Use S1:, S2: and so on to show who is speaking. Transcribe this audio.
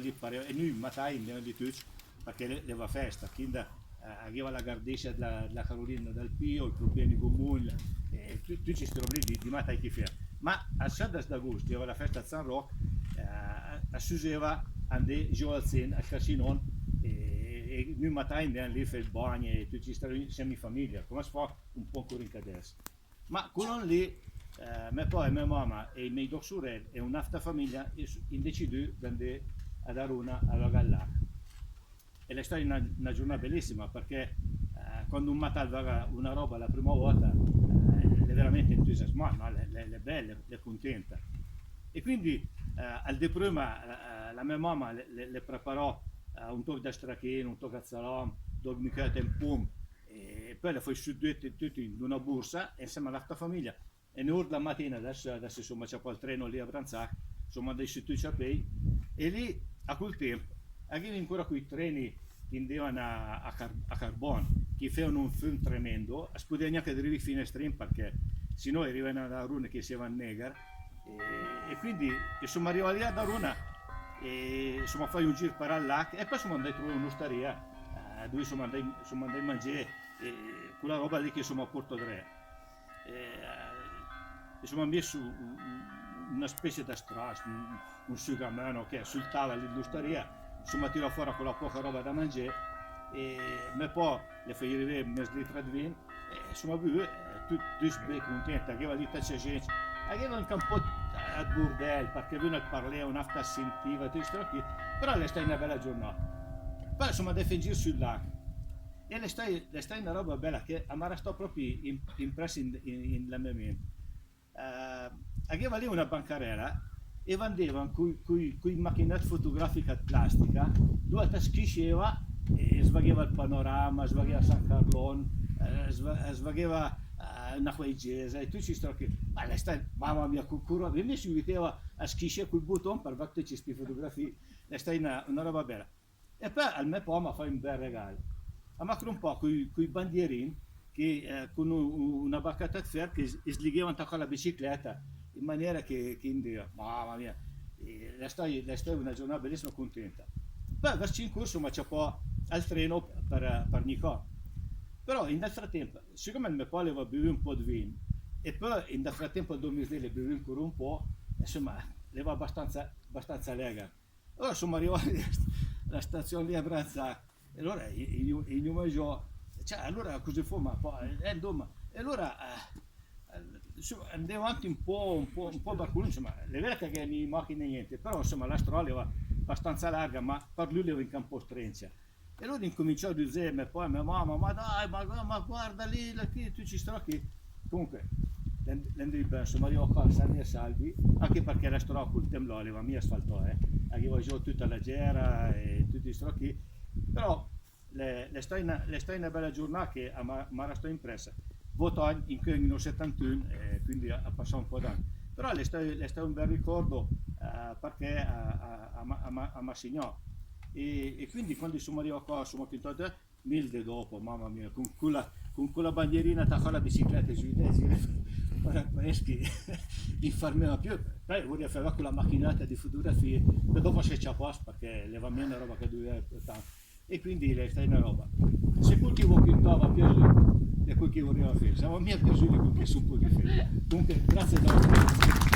S1: lì pareva, e noi matai di tutti perché le va festa, quindi aveva la gardescia della Carolina del Pio, i problemi comuni, e tutti questi problemi di matai che fa. Ma a 7 d'agosto aveva la festa a San Roque, a Suseva andai giù al Sen, al Casino, e noi matai andiamo lì a fare il bagno e tutti questi siamo in famiglia, come si fa un po' ancora in adesso. Ma quello lì, mio papà e mia mamma e i miei due sorelle e un'altra famiglia hanno deciso di andare ad Aruna alla Gallà. E è stata una giornata bellissima perché quando un matto una roba la prima volta è veramente entusiasmato, no? È bella, è contenta. E quindi al di prima la mia mamma le preparò un tocco di stracchino, un tocco di salame, due michette in pum, e poi le fai su tutti in una borsa insieme all'altra famiglia. E noi la mattina, adesso insomma c'è poi il treno lì a Branzac, insomma dei su tutti a pei, e lì a quel tempo avevi ancora quei treni che andavano a carbone, che facevano un film tremendo, a spodere neanche arrivare fino a Stream perché se no arrivano da Runa che si va a Negar, e quindi insomma arrivati lì da Runa e insomma fai un giro per al lac e poi sono andato a trovare un'osteria dove sono andato a mangiare quella roba lì che insomma a Porto Dre. Insomma messo una specie di strass, un sugamano che sul tavolo dell'osteria, insomma tiro fuori quella poca roba da mangiare e poi le fai arrivare mezzo litro di vino e insomma tutti ben contenti, aveva lì c'è gente, aveva anche un po' a burdel perché uno parlava, un'altra sentiva, però le stai una bella giornata. Poi insomma devi giro sul lago e le stai una roba bella che a me sto proprio impressa nella mia mente. Aveva lì una bancarella e vendevano quei macchinette fotografiche di plastica dove ti schisceva e svagheva il panorama, svagheva San Carlone, svagheva una quaigese e tu ci stocchi, ma lei sta, mamma mia, curva, mi si metteva a schiscere quel bottone per fare queste fotografie, lei sta una roba bella. E poi al mio papà mi fa un bel regalo, a macro un po' quei bandierini che con una baccata di ferro che slighevano con la bicicletta in maniera che indeva, mamma mia, lei sta una giornata bellissima, contenta. Poi verso in corso ma c'è poi al treno per Nicò. Però nel frattempo, siccome mio padre aveva bevuto un po' di vino e poi nel frattempo il domicilio bevuto ancora un po', insomma, le va abbastanza lega. Allora insomma arrivati alla stazione di Abranzac e allora in un giorno, cioè allora così fu, ma poi e allora andiamo avanti un po' barcone, insomma, le vere che non macchine niente, però insomma la strada era abbastanza larga, ma per lui era in campo strenza. E lui incominciò a dire, poi mia mamma, ma dai, ma guarda lì, tu ci stai qui. Comunque, l'Andri insomma arrivò qua sani e salvi, anche perché la strada col tempo l'aveva mia asfaltò, arrivò giù tutta la gera e tutti i strocchi, però le stai una bella giornata che mi restò impressa. Votò in 1971, quindi ha passato un po' d'anni. Però le stai un bel ricordo perché a Massignò. E quindi quando sono arrivato qua, sono pintato mille dopo, mamma mia, con quella bandierina attaccata alla bicicletta giù ora eschi non fermava più, poi volevo fare con la macchinetta di fotografie, e dopo si c'è posto perché leva meno una roba che doveva tanto, e quindi le stai una roba. Se quel che vuoi che stava piaciuto, è quel che voleva fare, siamo a me piaciuto quel che sono un po' di fare. Comunque, grazie a tutti.